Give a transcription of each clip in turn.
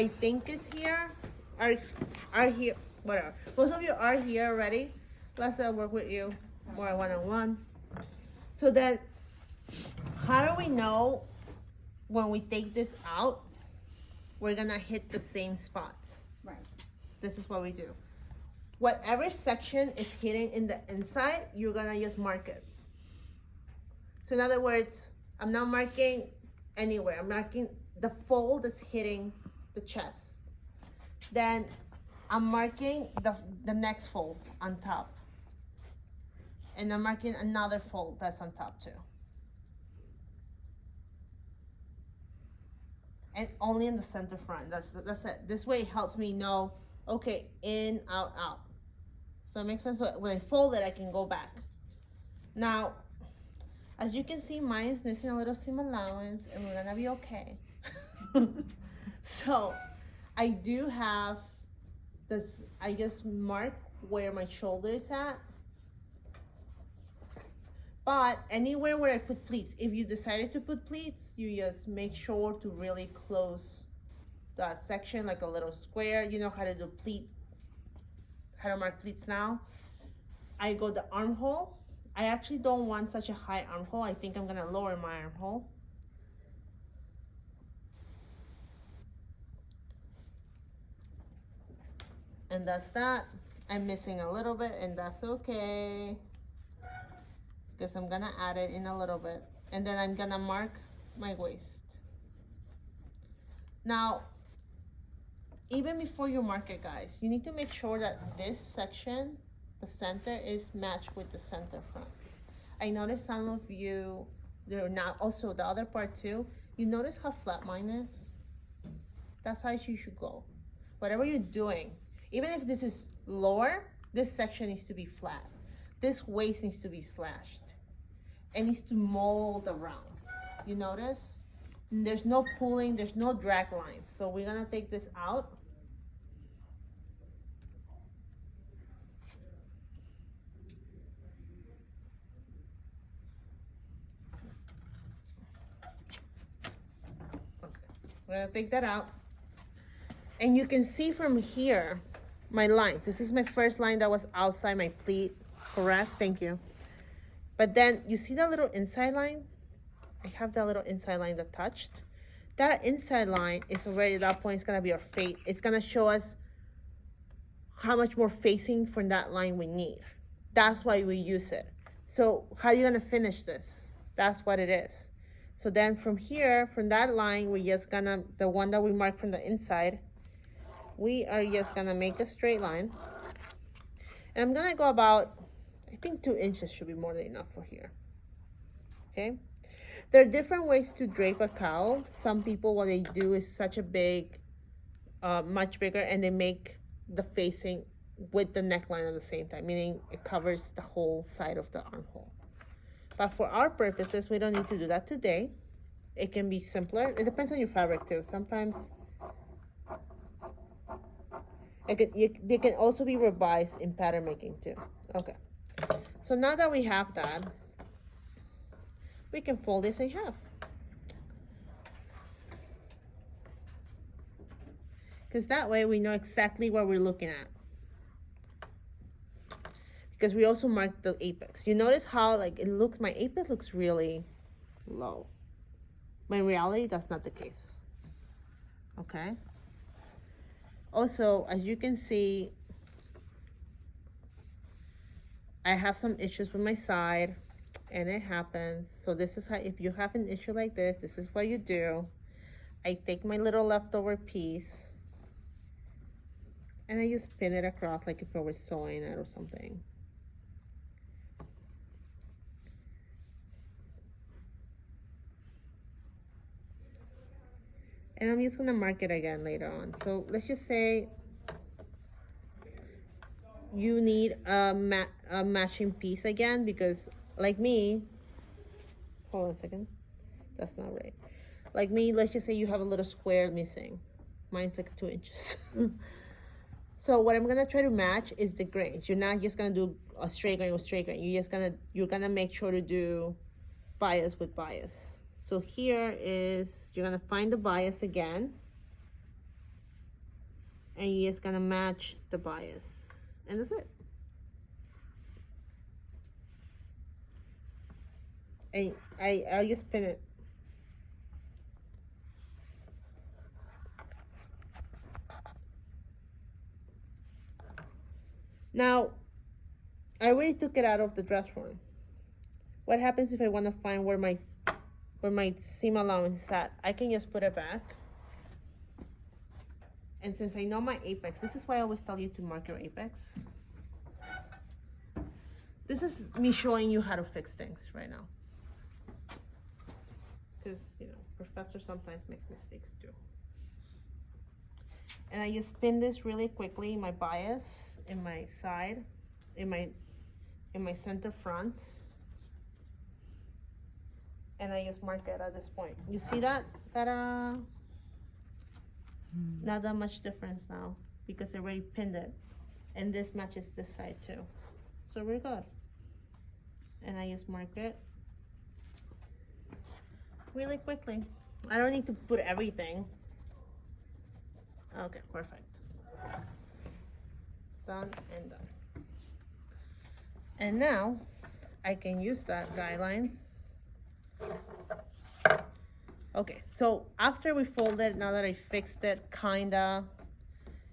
I think is here, are here, whatever. Most of you are here already. Let's work with you more one-on-one. So then, how do we know when we take this out, we're gonna hit the same spots? Right. This is what we do. Whatever section is hitting in the inside, you're gonna just mark it. So in other words, I'm not marking anywhere. I'm marking the fold that's hitting the chest. Then I'm marking the next fold on top. And I'm marking another fold that's on top too. And only in the center front, that's it. This way it helps me know, okay, in, out, out. So it makes sense. So when I fold it, I can go back. Now, as you can see, mine is missing a little seam allowance, and we're gonna be okay. So I do have this, I just mark where my shoulder is at. But anywhere where I put pleats, if you decided to put pleats, you just make sure to really close that section like a little square. You know how to do pleat, how to mark pleats now. I go the armhole. I actually don't want such a high armhole. I think I'm gonna lower my armhole. And that's that. I'm missing a little bit, and that's okay, because I'm gonna add it in a little bit. And then I'm gonna mark my waist. Now, even before you mark it, guys, you need to make sure that this section, the center, is matched with the center front. I noticed some of you, they're not, also the other part too, you notice how flat mine is? That's how you should go. Whatever you're doing, even if this is lower, this section needs to be flat. This waist needs to be slashed. It needs to mold around. You notice? And there's no pulling, there's no drag lines. So we're gonna take this out. Okay. We're gonna take that out. And you can see from here, my lines. This is my first line that was outside my pleat, correct? Thank you. But then you see that little inside line? I have that little inside line that touched. That inside line is already, at that point, it's gonna be our fate. It's gonna show us how much more facing from that line we need. That's why we use it. So how are you gonna finish this? That's what it is. So then from here, from that line, we're just gonna, the one that we marked from the inside, we are just gonna make a straight line. And I'm gonna go about, I think 2 inches should be more than enough for here, okay? There are different ways to drape a cowl. Some people, what they do is such a big, much bigger, and they make the facing with the neckline at the same time, meaning it covers the whole side of the armhole. But for our purposes, we don't need to do that today. It can be simpler. It depends on your fabric too. Sometimes they can also be revised in pattern making too. Okay, so now that we have that, we can fold this in half. Because that way we know exactly what we're looking at. Because we also marked the apex. You notice how like it looks, my apex looks really low. But in reality, that's not the case. Okay. Also, as you can see, I have some issues with my side, and it happens. So this is how, if you have an issue like this is what you do. I take my little leftover piece, and I just pin it across like if I was sewing it or something. And I'm just gonna mark it again later on. So let's just say you need a matching piece again, because like me, hold on a second, that's not right. Like me, let's just say you have a little square missing. Mine's like 2 inches. So what I'm gonna try to match is the grains. You're not just gonna do a straight grain with straight grain. You're gonna make sure to do bias with bias. So here is, you're gonna find the bias again. and you're just gonna match the bias, and that's it. And I'll just pin it. Now, I already took it out of the dress form. What happens if I want to find where my seam allowance is at? I can just put it back. And since I know my apex, this is why I always tell you to mark your apex. This is me showing you how to fix things right now. Because, you know, professor sometimes makes mistakes too. And I just pin this really quickly, my bias, in my side, in my center front. And I just mark it at this point. You see that? Ta-da! Not that much difference now because I already pinned it. And this matches this side too. So we're good. And I just mark it really quickly. I don't need to put everything. Okay, perfect. Done and done. And now I can use that guideline. Okay, so after we fold it, now that I fixed it, kinda,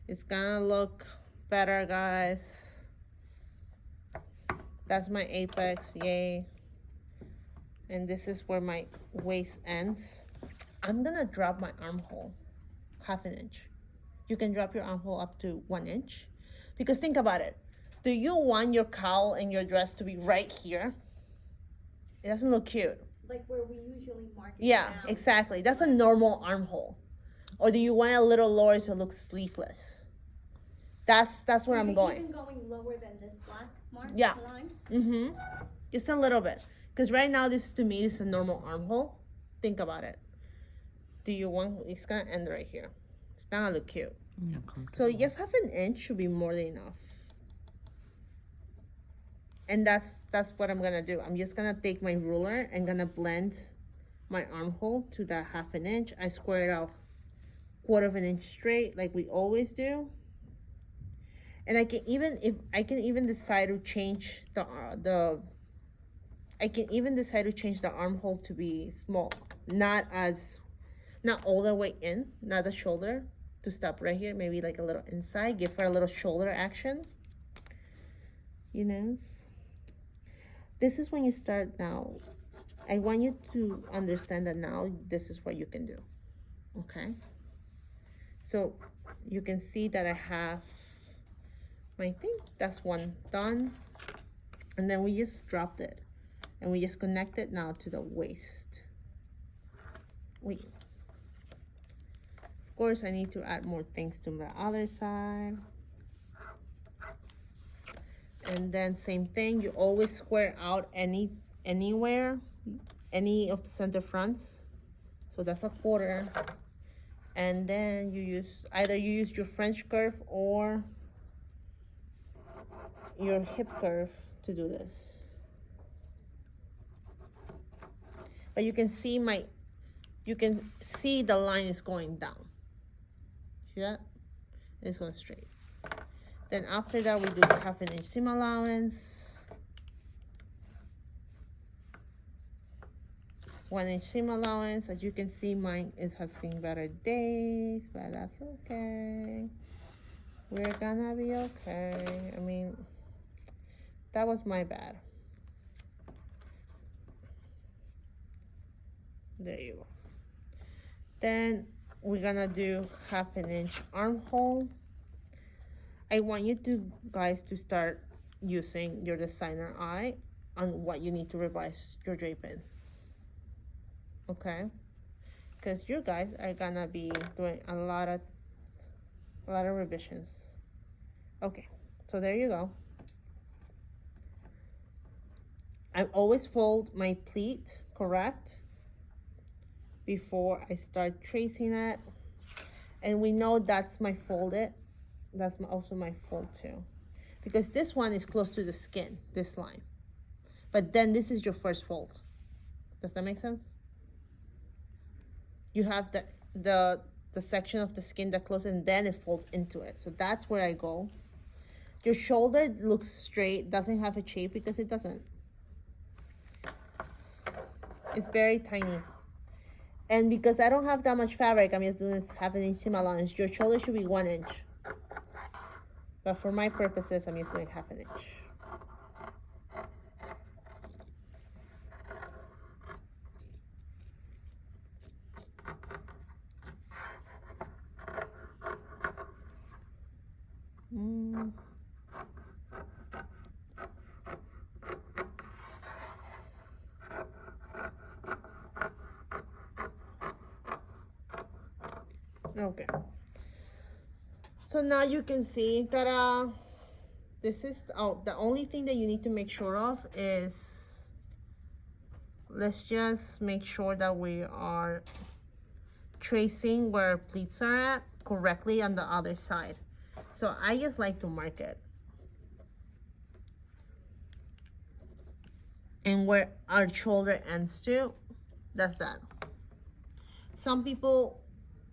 it's gonna look better, guys. That's my apex, yay. And this is where my waist ends. I'm gonna drop my armhole 1/2 inch. You can drop your armhole up to 1 inch. Because think about it. Do you want your cowl and your dress to be right here? It doesn't look cute. Like where we usually mark it Yeah, down. exactly. That's a normal armhole. Or do you want a little lower so it looks sleeveless? That's where I'm going. Even going lower than this black mark line? Mm-hmm. Just a little bit. Because right now, this to me is a normal armhole. Think about it. Do you want, it's going to end right here. It's not going to look cute. So just 1/2 inch should be more than enough. And that's what I'm gonna do. I'm just gonna take my ruler and gonna blend my armhole to that 1/2 inch. I square it out 1/4 inch straight like we always do. And I can even decide to change the armhole to be small, not all the way in, not the shoulder, to stop right here, maybe like a little inside, give her a little shoulder action, you know. This is when you start now. I want you to understand that now this is what you can do, okay? So you can see that I have my thing, that's one done. And then we just dropped it and we just connect it now to the waist. Of course, I need to add more things to the other side. And then same thing, you always square out anywhere, any of the center fronts. So that's a 1/4. And then you use your French curve or your hip curve to do this. But you can see the line is going down. See that? It's going straight. Then after that, we do the 1/2 inch seam allowance. 1 inch seam allowance. As you can see, mine has seen better days, but that's okay. We're gonna be okay. I mean, that was my bad. There you go. Then we're gonna do 1/2 inch armhole. I want you guys to start using your designer eye on what you need to revise your drape in. Okay? Because you guys are gonna be doing a lot of revisions. Okay, so there you go. I always fold my pleat correct before I start tracing it. And we know that's my folded. That's also my fold too. Because this one is close to the skin, this line. But then this is your first fold. Does that make sense? You have the the section of the skin that closes, and then it folds into it. So that's where I go. Your shoulder looks straight, doesn't have a shape because it doesn't. It's very tiny. And because I don't have that much fabric, I'm just doing 1/2 inch seam allowance. Your shoulder should be 1 inch. But for my purposes, I'm just doing 1/2 inch. Okay. So now you can see that this is the only thing that you need to make sure of is, let's just make sure that we are tracing where pleats are at correctly on the other side. So I just like to mark it. And where our shoulder ends to, that's that. Some people,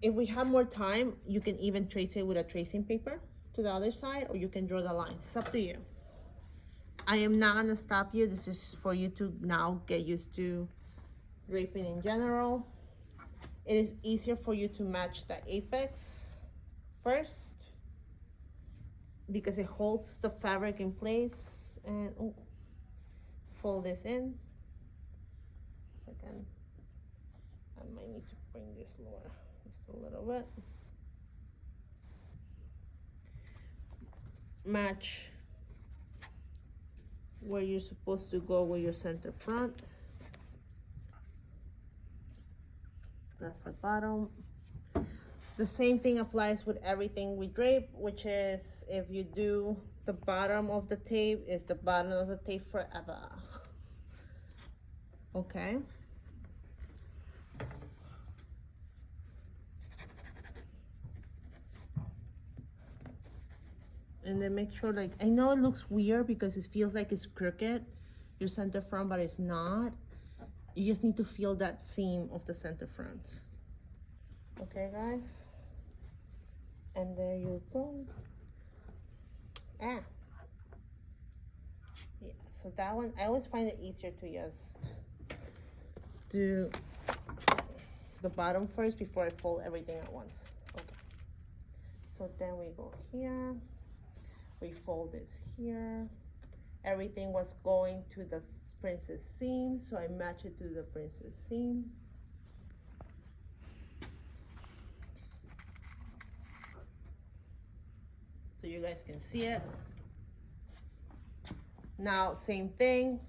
if we have more time, you can even trace it with a tracing paper to the other side, or you can draw the lines. It's up to you. I am not gonna stop you. This is for you to now get used to draping in general. It is easier for you to match the apex first because it holds the fabric in place. And fold this in. Second, I might need to bring this lower just a little bit. Match where you're supposed to go with your center front. That's the bottom. The same thing applies with everything we drape, which is if you do the bottom of the tape, is the bottom of the tape forever. Okay. And then make sure, like, I know it looks weird because it feels like it's crooked, your center front, but it's not. You just need to feel that seam of the center front. Okay, guys? And there you go. Yeah, so that one, I always find it easier to just do the bottom first before I fold everything at once. Okay. So then we go here. We fold this here. Everything was going to the princess seam, so I match it to the princess seam. So you guys can see it. Now, same thing.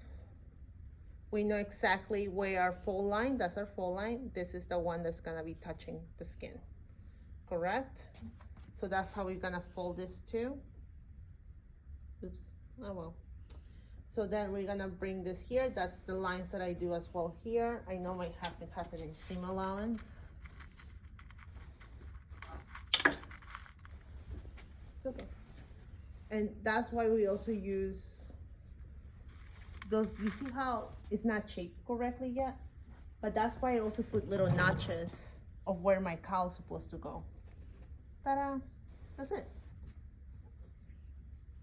We know exactly where our fold line, that's our fold line. This is the one that's gonna be touching the skin, correct? So that's how we're gonna fold this too. Oops, oh well. So then we're gonna bring this here. That's the lines that I do as well here. I know my half an inch seam allowance. It's okay. And that's why we also use those, you see how it's not shaped correctly yet? But that's why I also put little notches of where my cowl is supposed to go. Ta-da! That's it.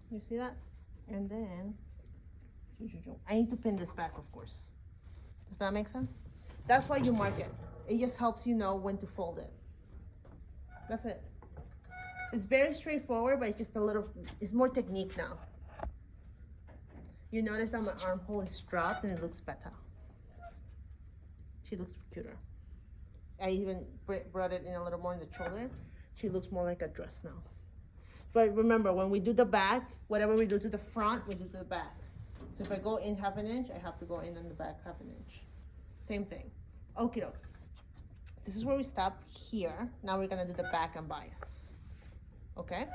You see that? And then, I need to pin this back, of course. Does that make sense? That's why you mark it. It just helps you know when to fold it. That's it. It's very straightforward, but it's just a little, it's more technique now. You notice that my armhole is dropped and it looks better. She looks cuter. I even brought it in a little more in the shoulder. She looks more like a dress now. But remember, when we do the back, whatever we do to the front, we do to the back. So if I go in half an inch, I have to go in on the back half an inch. Same thing. Okie dokes. This is where we stop here. Now we're gonna do the back and bias. Okay?